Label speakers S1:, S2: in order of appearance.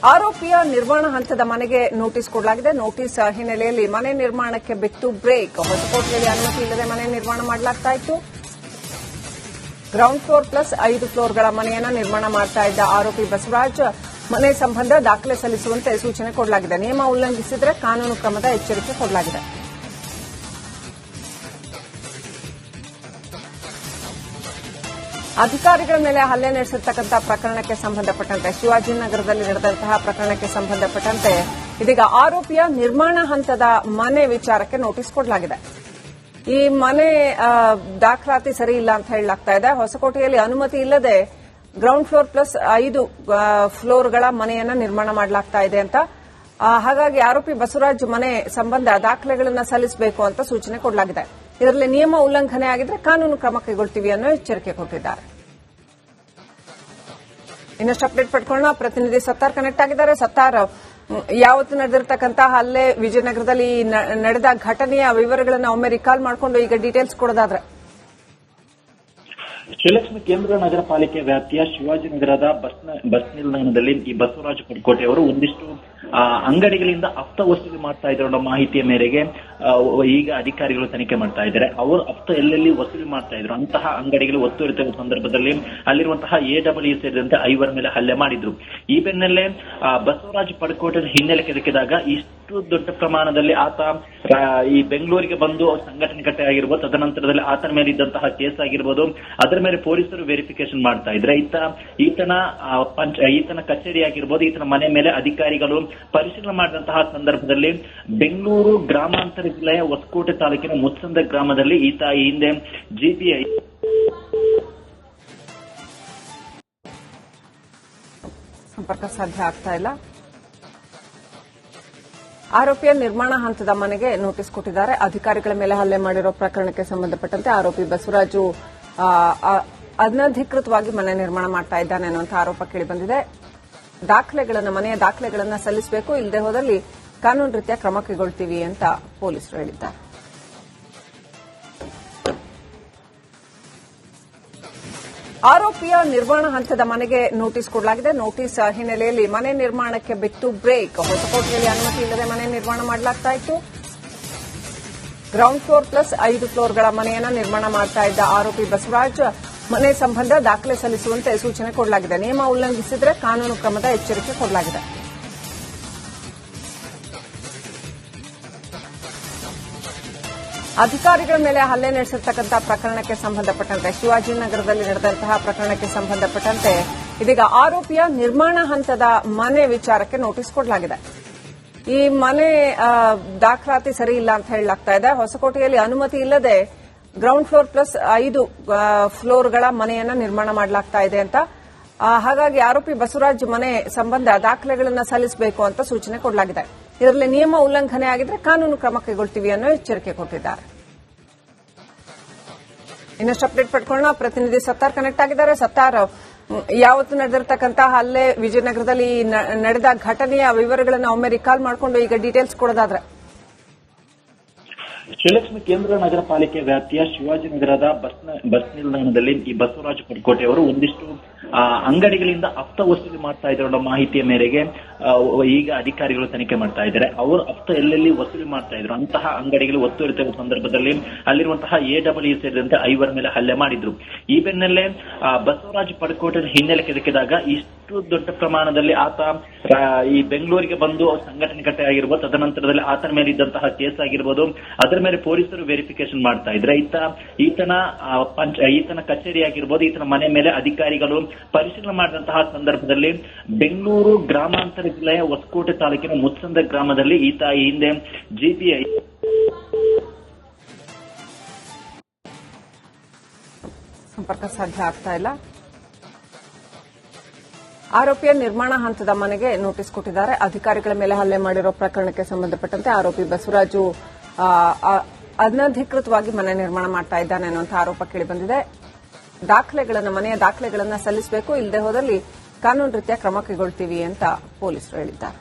S1: ಆರೋಪಿಯ ನಿರ್ಮಾಣ ಹಂತದ ಮನೆಗೆ ನೋಟಿಸ್ ಕೊಡಲಾಗಿದೆ. ನೋಟಿಸ್ ಹಿನ್ನೆಲೆಯಲ್ಲಿ ಮನೆ ನಿರ್ಮಾಣಕ್ಕೆ ಬಿಟ್ಟು ಬ್ರೇಕ್. ಹೊಸಕೋಟೆಯಲ್ಲಿ ಅನುಮತಿ ಇಲ್ಲದೆ ಮನೆ ನಿರ್ಮಾಣ ಮಾಡಲಾಗ್ತಾ ಇತ್ತು. ಗ್ರೌಂಡ್ ಫ್ಲೋರ್ ಪ್ಲಸ್ 5 ಫ್ಲೋರ್ಗಳ ಮನೆಯನ್ನ ನಿರ್ಮಾಣ ಮಾಡ್ತಾ ಇದ್ದ ಆರೋಪಿ ಬಸವರಾಜ್ ಮನೆ ಸಂಬಂಧ ದಾಖಲೆ ಸಲ್ಲಿಸುವಂತೆ ಸೂಚನೆ ಕೊಡಲಾಗಿದೆ. ನಿಯಮ ಉಲ್ಲಂಘಿಸಿದರೆ ಕಾನೂನು ಕ್ರಮದ ಎಚ್ಚರಿಕೆ ಕೊಡಲಾಗಿದೆ. ಅಧಿಕಾರಿಗಳ ಮೇಲೆ ಹಲ್ಲೆ ನಡೆಸಿರ್ತಕ್ಕಂಥ ಪ್ರಕರಣಕ್ಕೆ ಸಂಬಂಧಪಟ್ಟಂತೆ ಶಿವಾಜಿನಗರದಲ್ಲಿ ನಡೆದಂತಹ ಪ್ರಕರಣಕ್ಕೆ ಸಂಬಂಧಪಟ್ಟಂತೆ ಇದೀಗ ಆರೋಪಿಯ ನಿರ್ಮಾಣ ಹಂತದ ಮನೆ ವಿಚಾರಕ್ಕೆ ನೋಟಿಸ್ ಕೊಡಲಾಗಿದೆ. ಈ ಮನೆ ದಾಖಲಾತಿ ಸರಿ ಇಲ್ಲ ಅಂತ ಹೇಳಲಾಗ್ತಾ ಇದೆ. ಹೊಸಕೋಟೆಯಲ್ಲಿ ಅನುಮತಿ ಇಲ್ಲದೆ ಗ್ರೌಂಡ್ ಫ್ಲೋರ್ ಪ್ಲಸ್ 5 ಫ್ಲೋರ್ಗಳ ಮನೆಯನ್ನ ನಿರ್ಮಾಣ ಮಾಡಲಾಗ್ತಾ ಇದೆ ಅಂತ. ಹಾಗಾಗಿ ಆರೋಪಿ ಬಸವರಾಜ್ ಮನೆ ಸಂಬಂಧ ದಾಖಲೆಗಳನ್ನು ಸಲ್ಲಿಸಬೇಕು ಅಂತ ಸೂಚನೆ ಕೊಡಲಾಗಿದೆ. ಇದರಲ್ಲಿ ನಿಯಮ ಉಲ್ಲಂಘನೆ ಆಗಿದ್ರೆ ಕಾನೂನು ಕ್ರಮ ಕೈಗೊಳ್ತೀವಿ ಅನ್ನೋ ಎಚ್ಚರಿಕೆ ಕೊಟ್ಟಿದ್ದಾರೆ. ಇನ್ನಷ್ಟು ಅಪ್ಡೇಟ್ ಪಡ್ಕೊಳ್ಳೋಣ. ಪ್ರತಿನಿಧಿ ಸತ್ತಾರ್ ಕನೆಕ್ಟ್ ಆಗಿದ್ದಾರೆ. ಸತ್ತಾರ್, ಯಾವತ್ತು ನಡೆದಿರತಕ್ಕಂತಹ ಹಲ್ಲೆ, ವಿಜಯನಗರದಲ್ಲಿ ನಡೆದ ಘಟನೆಯ ವಿವರಗಳನ್ನು ಒಮ್ಮೆ ರಿಕಾಲ್ ಮಾಡಿಕೊಂಡು ಈಗ ಡೀಟೇಲ್ಸ್ ಕೊಡೋದಾದ್ರೆ.
S2: ಶ್ರೀಲಕ್ಷ್ಮಿ ಕೇಂದ್ರ ನಗರ ಪಾಲಿಕೆ ವ್ಯಾಪ್ತಿಯ ಶಿವಾಜಿನಗರದ ಬಸ್ ನಿಲ್ದಾಣದಲ್ಲಿ ಈ ಬಸವರಾಜ ಪಡ್ಕೋಟೆ ಅವರು ಒಂದಿಷ್ಟು ಅಂಗಡಿಗಳಿಂದ ಹಫ್ತಾ ವಸೂಲಿ ಮಾಡ್ತಾ ಇದ್ರು ಅನ್ನೋ ಮಾಹಿತಿಯ ಮೇರೆಗೆ ಈಗ ಅಧಿಕಾರಿಗಳು ತನಿಖೆ ಮಾಡ್ತಾ ಇದ್ದಾರೆ. ಅವರು ಹಫ್ತಾ ಎಲ್ಲೆಲ್ಲಿ ವಸೂಲಿ ಮಾಡ್ತಾ ಇದ್ರು ಅಂತಹ ಅಂಗಡಿಗಳು ಒತ್ತುವರಿತ ಸಂದರ್ಭದಲ್ಲಿ ಅಲ್ಲಿರುವಂತಹ AEE ಸೇರಿದಂತೆ 5 ಮೇಲೆ ಹಲ್ಲೆ ಮಾಡಿದ್ರು. ಈ ಬೆನ್ನಲ್ಲೇ ಬಸವರಾಜ ಪಡ್ಕೋಟೆ ಹಿನ್ನೆಲೆ ಕೆದಕಿದಾಗ ಇಷ್ಟು ದೊಡ್ಡ ಪ್ರಮಾಣದಲ್ಲಿ ಆತ ಈ ಬೆಂಗಳೂರಿಗೆ ಬಂದು ಸಂಘಟನೆ ಕಟ್ಟೆ ಆಗಿರ್ಬೋದು, ತದನಂತರದಲ್ಲಿ ಆತನ ಮೇಲೆ ಇದ್ದಂತಹ ಕೇಸ್ ಆಗಿರ್ಬೋದು, ಅದರ ಮೇಲೆ ಪೊಲೀಸರು ವೆರಿಫಿಕೇಶನ್ ಮಾಡ್ತಾ ಇದ್ರೆ ಈತನ ಕಚೇರಿ ಆಗಿರ್ಬೋದು, ಈತನ ಮನೆ ಮೇಲೆ ಅಧಿಕಾರಿಗಳು ಪರಿಶೀಲನೆ ಮಾಡಿದಂತಹ ಸಂದರ್ಭದಲ್ಲಿ ಬೆಂಗಳೂರು ಗ್ರಾಮಾಂತರ ಜಿಲ್ಲೆಯ ಹೊಸಕೋಟೆ ತಾಲೂಕಿನ ಮುತ್ಸಂದ್ರ ಗ್ರಾಮದಲ್ಲಿ ಈತ ಈ ಹಿಂದೆ GPI
S1: ಸಂಪರ್ಕ ಸಾಧ್ಯ ಆಗ್ತಾ ಇಲ್ಲ. ಆರೋಪಿಯ ನಿರ್ಮಾಣ ಹಂತದ ಮನೆಗೆ ನೋಟಿಸ್ ಕೊಟ್ಟಿದ್ದಾರೆ. ಅಧಿಕಾರಿಗಳ ಮೇಲೆ ಹಲ್ಲೆ ಮಾಡಿರೋ ಪ್ರಕರಣಕ್ಕೆ ಸಂಬಂಧಪಟ್ಟಂತೆ ಆರೋಪಿ ಬಸವರಾಜು ಅನಧಿಕೃತವಾಗಿ ಮನೆ ನಿರ್ಮಾಣ ಮಾಡ್ತಾ ಇದ್ದಾನೆ ಅನ್ನುವಂಥ ಆರೋಪ ಕೇಳಿಬಂದಿದೆ. ಮನೆಯ ದಾಖಲೆಗಳನ್ನು ಸಲ್ಲಿಸಬೇಕು, ಇಲ್ಲದೆ ಹೋದಲ್ಲಿ ಕಾನೂನು ರೀತಿಯ ಕ್ರಮ ಕೈಗೊಳ್ತೀವಿ ಅಂತ ಪೊಲೀಸರು ಹೇಳಿದ್ದಾರೆ. ಆರೋಪಿಯ ನಿರ್ಮಾಣ ಹಂತದ ಮನೆಗೆ ನೋಟಿಸ್ ಕೊಡಲಾಗಿದೆ. ನೋಟಿಸ್ ಹಿನ್ನೆಲೆಯಲ್ಲಿ ಮನೆ ನಿರ್ಮಾಣಕ್ಕೆ ಬಿಟ್ಟು ಬ್ರೇಕ್. ಹೊಸಕೋಟೆಯಲ್ಲಿ ಅನುಮತಿ ಇಲ್ಲದೆ ಮನೆ ನಿರ್ಮಾಣ ಮಾಡಲಾಗ್ತಾ ಇತ್ತು. ಗ್ರೌಂಡ್ ಫ್ಲೋರ್ ಪ್ಲಸ್ 5 ಫ್ಲೋರ್ಗಳ ಮನೆಯನ್ನ ನಿರ್ಮಾಣ ಮಾಡ್ತಾ ಇದ್ದ ಆರೋಪಿ ಬಸವರಾಜ್ ಮನೆ ಸಂಬಂಧ ದಾಖಲೆ ಸಲ್ಲಿಸುವಂತೆ ಸೂಚನೆ ಕೊಡಲಾಗಿದೆ. ನಿಯಮ ಉಲ್ಲಂಘಿಸಿದರೆ ಕಾನೂನು ಕ್ರಮದ ಎಚ್ಚರಿಕೆ ಕೊಡಲಾಗಿದೆ. ಅಧಿಕಾರಿಗಳ ಮೇಲೆ ಹಲ್ಲೆ ನಡೆಸಿರ್ತಕ್ಕಂಥ ಪ್ರಕರಣಕ್ಕೆ ಸಂಬಂಧಪಟ್ಟಂತೆ ಶಿವಾಜಿನಗರದಲ್ಲಿ ನಡೆದಂತಹ ಪ್ರಕರಣಕ್ಕೆ ಸಂಬಂಧಪಟ್ಟಂತೆ ಇದೀಗ ಆರೋಪಿಯ ನಿರ್ಮಾಣ ಹಂತದ ಮನೆ ವಿಚಾರಕ್ಕೆ ನೋಟಿಸ್ ಕೊಡಲಾಗಿದೆ. ಈ ಮನೆ ದಾಖಲಾತಿ ಸರಿ ಇಲ್ಲ ಅಂತ ಹೇಳಲಾಗ್ತಾ ಇದೆ. ಹೊಸಕೋಟೆಯಲ್ಲಿ ಅನುಮತಿ ಇಲ್ಲದೆ ಗ್ರೌಂಡ್ ಫ್ಲೋರ್ ಪ್ಲಸ್ 5 ಫ್ಲೋರ್ಗಳ ಮನೆಯನ್ನ ನಿರ್ಮಾಣ ಮಾಡಲಾಗ್ತಾ ಇದೆ ಅಂತ. ಹಾಗಾಗಿ ಆರೋಪಿ ಬಸವರಾಜ್ ಮನೆ ಸಂಬಂಧ ದಾಖಲೆಗಳನ್ನು ಸಲ್ಲಿಸಬೇಕು ಅಂತ ಸೂಚನೆ ಕೊಡಲಾಗಿದೆ. ಇದರಲ್ಲಿ ನಿಯಮ ಉಲ್ಲಂಘನೆ ಆಗಿದ್ರೆ ಕಾನೂನು ಕ್ರಮ ಕೈಗೊಳ್ತೀವಿ ಅನ್ನೋ ಎಚ್ಚರಿಕೆ ಕೊಟ್ಟಿದ್ದಾರೆ. ಇನ್ನಷ್ಟು ಅಪ್ಡೇಟ್ ಪಡ್ಕೊಳ್ಳೋಣ. ಪ್ರತಿನಿಧಿ ಸತ್ತಾರ್ ಕನೆಕ್ಟ್ ಆಗಿದ್ದಾರೆ. ಸತ್ತಾರ್, ಯಾವತ್ತು ನಡೆದಿರತಕ್ಕಂತಹ ಹಲ್ಲೆ, ವಿಜಯನಗರದಲ್ಲಿ ನಡೆದ ಘಟನೆಯ ವಿವರಗಳನ್ನು ಒಮ್ಮೆ ರಿಕಾಲ್ ಮಾಡಿಕೊಂಡು ಈಗ ಡೀಟೇಲ್ಸ್ ಕೊಡೋದಾದ್ರೆ.
S2: ಶ್ರೀಲಕ್ಷ್ಮಿ ಕೇಂದ್ರ ನಗರ ಪಾಲಿಕೆ ವ್ಯಾಪ್ತಿಯ ಶಿವಾಜಿನಗರದ ಬಸ್ ನಿಲ್ದಾಣದಲ್ಲಿ ಈ ಬಸವರಾಜ ಪಡ್ಕೋಟೆ ಅವರು ಒಂದಿಷ್ಟು ಅಂಗಡಿಗಳಿಂದ ಹಫ್ತಾ ವಸೂಲಿ ಮಾಡ್ತಾ ಇದ್ರು ಅನ್ನೋ ಮಾಹಿತಿಯ ಮೇರೆಗೆ ಈಗ ಅಧಿಕಾರಿಗಳು ತನಿಖೆ ಮಾಡ್ತಾ ಇದ್ದಾರೆ. ಅವರು ಹಫ್ತಾ ಎಲ್ಲೆಲ್ಲಿ ವಸೂಲಿ ಮಾಡ್ತಾ ಇದ್ರು ಅಂತಹ ಅಂಗಡಿಗಳು ಒತ್ತುವರಿತ ಸಂದರ್ಭದಲ್ಲಿ ಅಲ್ಲಿರುವಂತಹ AEE ಸೇರಿದಂತೆ 5 ಮೇಲೆ ಹಲ್ಲೆ ಮಾಡಿದ್ರು. ಈ ಬೆನ್ನಲ್ಲೇ ಬಸವರಾಜ ಪಡ್ಕೋಟೆ ಹಿನ್ನೆಲೆ ಕೆದಕಿದಾಗ ಇಷ್ಟು ದೊಡ್ಡ ಪ್ರಮಾಣದಲ್ಲಿ ಆತ ಈ ಬೆಂಗಳೂರಿಗೆ ಬಂದು ಸಂಘಟನೆ ಕಟ್ಟೆ ಆಗಿರ್ಬೋದು, ತದನಂತರದಲ್ಲಿ ಆತನ ಮೇಲೆ ಇದ್ದಂತಹ ಕೇಸ್ ಆಗಿರ್ಬೋದು, ಅದರ ಮೇಲೆ ಪೊಲೀಸರು ವೆರಿಫಿಕೇಶನ್ ಮಾಡ್ತಾ ಇದ್ರೆ ಈತನ ಕಚೇರಿ ಆಗಿರ್ಬೋದು, ಈತನ ಮನೆ ಮೇಲೆ ಅಧಿಕಾರಿಗಳು ಪರಿಶೀಲನೆ ಮಾಡಿದಂತಹ ಸಂದರ್ಭದಲ್ಲಿ ಬೆಂಗಳೂರು ಗ್ರಾಮಾಂತರ ಜಿಲ್ಲೆಯ ಹೊಸಕೋಟೆ ತಾಲೂಕಿನ ಮುತ್ಸಂದ್ರ ಗ್ರಾಮದಲ್ಲಿ ಈತ ಈ ಹಿಂದೆ GPI
S1: ಸಂಪರ್ಕ ಸಾಧ್ಯ ಆಗ್ತಾ ಇಲ್ಲ. ಆರೋಪಿಯ ನಿರ್ಮಾಣ ಹಂತದ ಮನೆಗೆ ನೋಟಿಸ್ ಕೊಟ್ಟಿದ್ದಾರೆ. ಅಧಿಕಾರಿಗಳ ಮೇಲೆ ಹಲ್ಲೆ ಮಾಡಿರೋ ಪ್ರಕರಣಕ್ಕೆ ಸಂಬಂಧಪಟ್ಟಂತೆ ಆರೋಪಿ ಬಸವರಾಜು ಅನಧಿಕೃತವಾಗಿ ಮನೆ ನಿರ್ಮಾಣ ಮಾಡ್ತಾ ಇದ್ದಾನೆ ಅನ್ನುವಂಥ ಆರೋಪ ಕೇಳಿಬಂದಿದೆ. ಮನೆಯ ದಾಖಲೆಗಳನ್ನು ಸಲ್ಲಿಸಬೇಕು, ಇಲ್ಲದೆ ಹೋದಲ್ಲಿ ಕಾನೂನು ರೀತಿಯ ಕ್ರಮ ಕೈಗೊಳ್ತೀವಿ ಅಂತ ಪೊಲೀಸರು ಹೇಳಿದ್ದಾರೆ.